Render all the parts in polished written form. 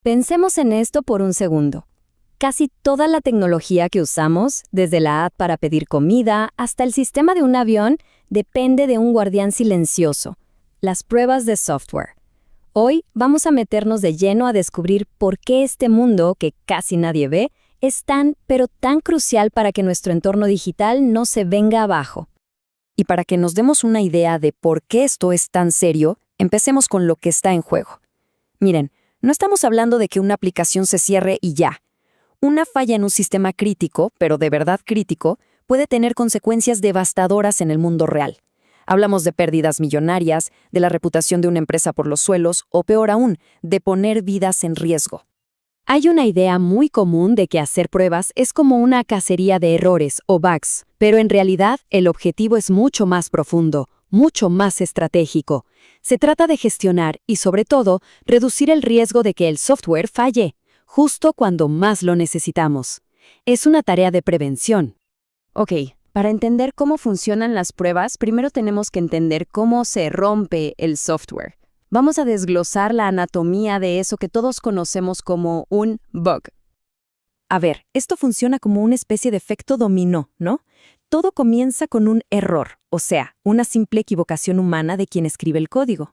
Pensemos en esto por un segundo. Casi toda la tecnología que usamos, desde la app para pedir comida hasta el sistema de un avión, depende de un guardián silencioso: las pruebas de software. Hoy vamos a meternos de lleno a descubrir por qué este mundo, que casi nadie ve, es tan, pero tan crucial para que nuestro entorno digital no se venga abajo. Y para que nos demos una idea de por qué esto es tan serio, empecemos con lo que está en juego. Miren, no estamos hablando de que una aplicación se cierre y ya. Una falla en un sistema crítico, pero de verdad crítico, puede tener consecuencias devastadoras en el mundo real. Hablamos de pérdidas millonarias, de la reputación de una empresa por los suelos, o peor aún, de poner vidas en riesgo. Hay una idea muy común de que hacer pruebas es como una cacería de errores o bugs, pero en realidad el objetivo es mucho más profundo, mucho más estratégico. Se trata de gestionar y, sobre todo, reducir el riesgo de que el software falle, justo cuando más lo necesitamos. Es una tarea de prevención. Ok, para entender cómo funcionan las pruebas, primero tenemos que entender cómo se rompe el software. Vamos a desglosar la anatomía de eso que todos conocemos como un bug. A ver, esto funciona como una especie de efecto dominó, ¿no? Todo comienza con un error, o sea, una simple equivocación humana de quien escribe el código.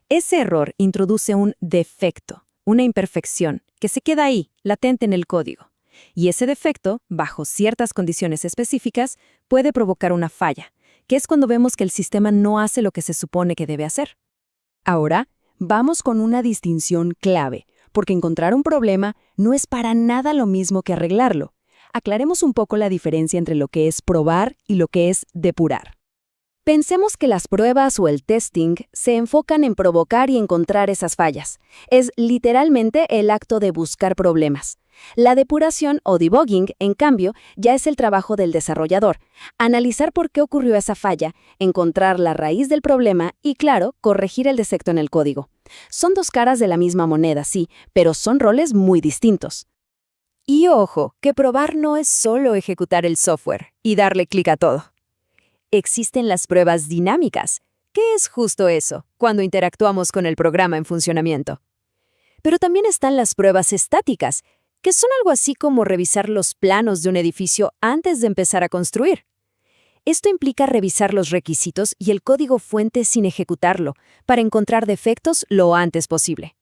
Ese error introduce un defecto, una imperfección, que se queda ahí, latente en el código. Y ese defecto, bajo ciertas condiciones específicas, puede provocar una falla, que es cuando vemos que el sistema no hace lo que se supone que debe hacer. Ahora, vamos con una distinción clave, porque encontrar un problema no es para nada lo mismo que arreglarlo. Aclaremos un poco la diferencia entre lo que es probar y lo que es depurar. Pensemos que las pruebas o el testing se enfocan en provocar y encontrar esas fallas. Es literalmente el acto de buscar problemas. La depuración o debugging, en cambio, ya es el trabajo del desarrollador: analizar por qué ocurrió esa falla, encontrar la raíz del problema y, claro, corregir el defecto en el código. Son dos caras de la misma moneda, sí, pero son roles muy distintos. Y ojo, que probar no es solo ejecutar el software y darle clic a todo. Existen las pruebas dinámicas. ¿Qué es justo eso cuando interactuamos con el programa en funcionamiento? Pero también están las pruebas estáticas, que son algo así como revisar los planos de un edificio antes de empezar a construir. Esto implica revisar los requisitos y el código fuente sin ejecutarlo, para encontrar defectos lo antes posible.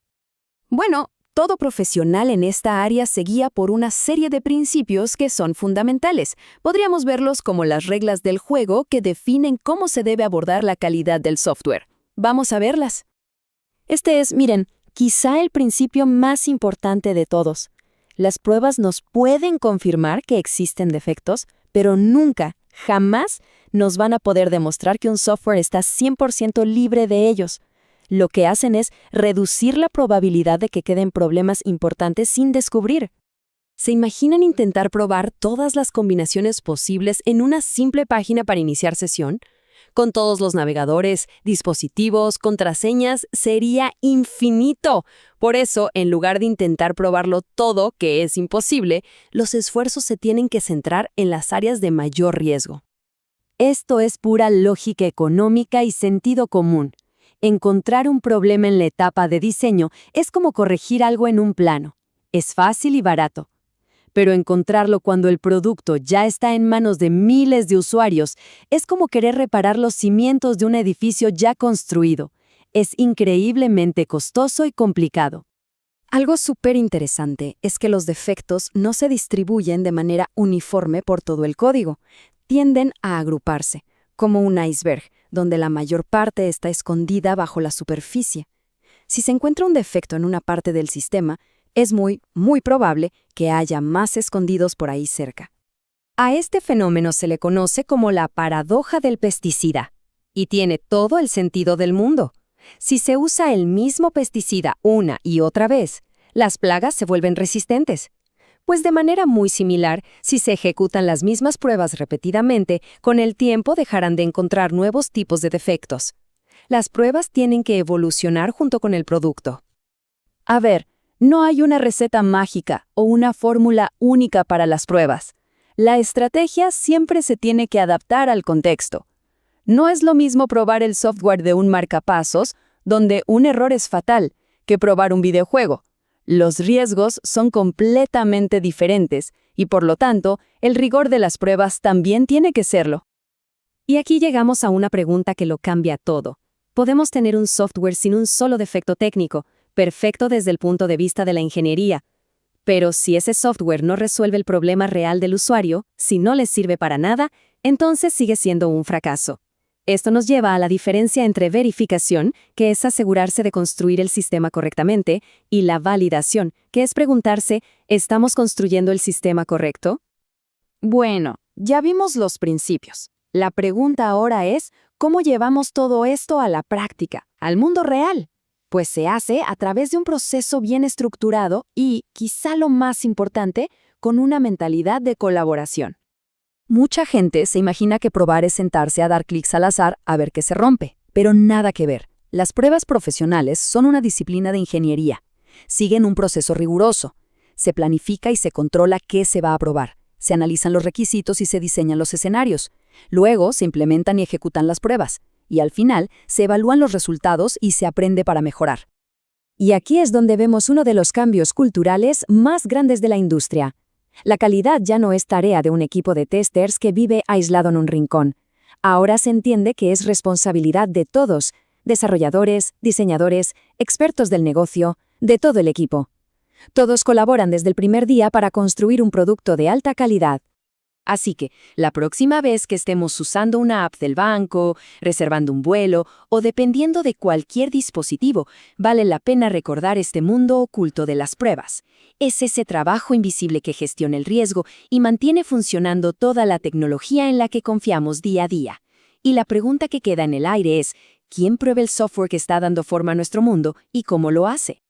Bueno, todo profesional en esta área se guía por una serie de principios que son fundamentales. Podríamos verlos como las reglas del juego que definen cómo se debe abordar la calidad del software. Vamos a verlas. Este es, miren, quizá el principio más importante de todos. Las pruebas nos pueden confirmar que existen defectos, pero nunca, jamás nos van a poder demostrar que un software está 100% libre de ellos. Lo que hacen es reducir la probabilidad de que queden problemas importantes sin descubrir. ¿Se imaginan intentar probar todas las combinaciones posibles en una simple página para iniciar sesión? Con todos los navegadores, dispositivos, contraseñas, sería infinito. Por eso, en lugar de intentar probarlo todo, que es imposible, los esfuerzos se tienen que centrar en las áreas de mayor riesgo. Esto es pura lógica económica y sentido común. Encontrar un problema en la etapa de diseño es como corregir algo en un plano. Es fácil y barato. Pero encontrarlo cuando el producto ya está en manos de miles de usuarios es como querer reparar los cimientos de un edificio ya construido. Es increíblemente costoso y complicado. Algo súper interesante es que los defectos no se distribuyen de manera uniforme por todo el código. Tienden a agruparse, como un iceberg, donde la mayor parte está escondida bajo la superficie. Si se encuentra un defecto en una parte del sistema, es muy probable que haya más escondidos por ahí cerca. A este fenómeno se le conoce como la paradoja del pesticida, y tiene todo el sentido del mundo. Si se usa el mismo pesticida una y otra vez, las plagas se vuelven resistentes. Pues de manera muy similar, si se ejecutan las mismas pruebas repetidamente, con el tiempo dejarán de encontrar nuevos tipos de defectos. Las pruebas tienen que evolucionar junto con el producto. A ver, no hay una receta mágica o una fórmula única para las pruebas. La estrategia siempre se tiene que adaptar al contexto. No es lo mismo probar el software de un marcapasos, donde un error es fatal, que probar un videojuego. Los riesgos son completamente diferentes y por lo tanto, el rigor de las pruebas también tiene que serlo. Y aquí llegamos a una pregunta que lo cambia todo. Podemos tener un software sin un solo defecto técnico, perfecto desde el punto de vista de la ingeniería. Pero si ese software no resuelve el problema real del usuario, si no le sirve para nada, entonces sigue siendo un fracaso. Esto nos lleva a la diferencia entre verificación, que es asegurarse de construir el sistema correctamente, y la validación, que es preguntarse, ¿estamos construyendo el sistema correcto? Bueno, ya vimos los principios. La pregunta ahora es, ¿cómo llevamos todo esto a la práctica, al mundo real? Pues se hace a través de un proceso bien estructurado y, quizá lo más importante, con una mentalidad de colaboración. Mucha gente se imagina que probar es sentarse a dar clics al azar a ver qué se rompe, pero nada que ver. Las pruebas profesionales son una disciplina de ingeniería. Siguen un proceso riguroso. Se planifica y se controla qué se va a probar. Se analizan los requisitos y se diseñan los escenarios. Luego se implementan y ejecutan las pruebas. Y al final se evalúan los resultados y se aprende para mejorar. Y aquí es donde vemos uno de los cambios culturales más grandes de la industria. La calidad ya no es tarea de un equipo de testers que vive aislado en un rincón. Ahora se entiende que es responsabilidad de todos, desarrolladores, diseñadores, expertos del negocio, de todo el equipo. Todos colaboran desde el primer día para construir un producto de alta calidad. Así que, la próxima vez que estemos usando una app del banco, reservando un vuelo o dependiendo de cualquier dispositivo, vale la pena recordar este mundo oculto de las pruebas. Es ese trabajo invisible que gestiona el riesgo y mantiene funcionando toda la tecnología en la que confiamos día a día. Y la pregunta que queda en el aire es, ¿quién prueba el software que está dando forma a nuestro mundo y cómo lo hace?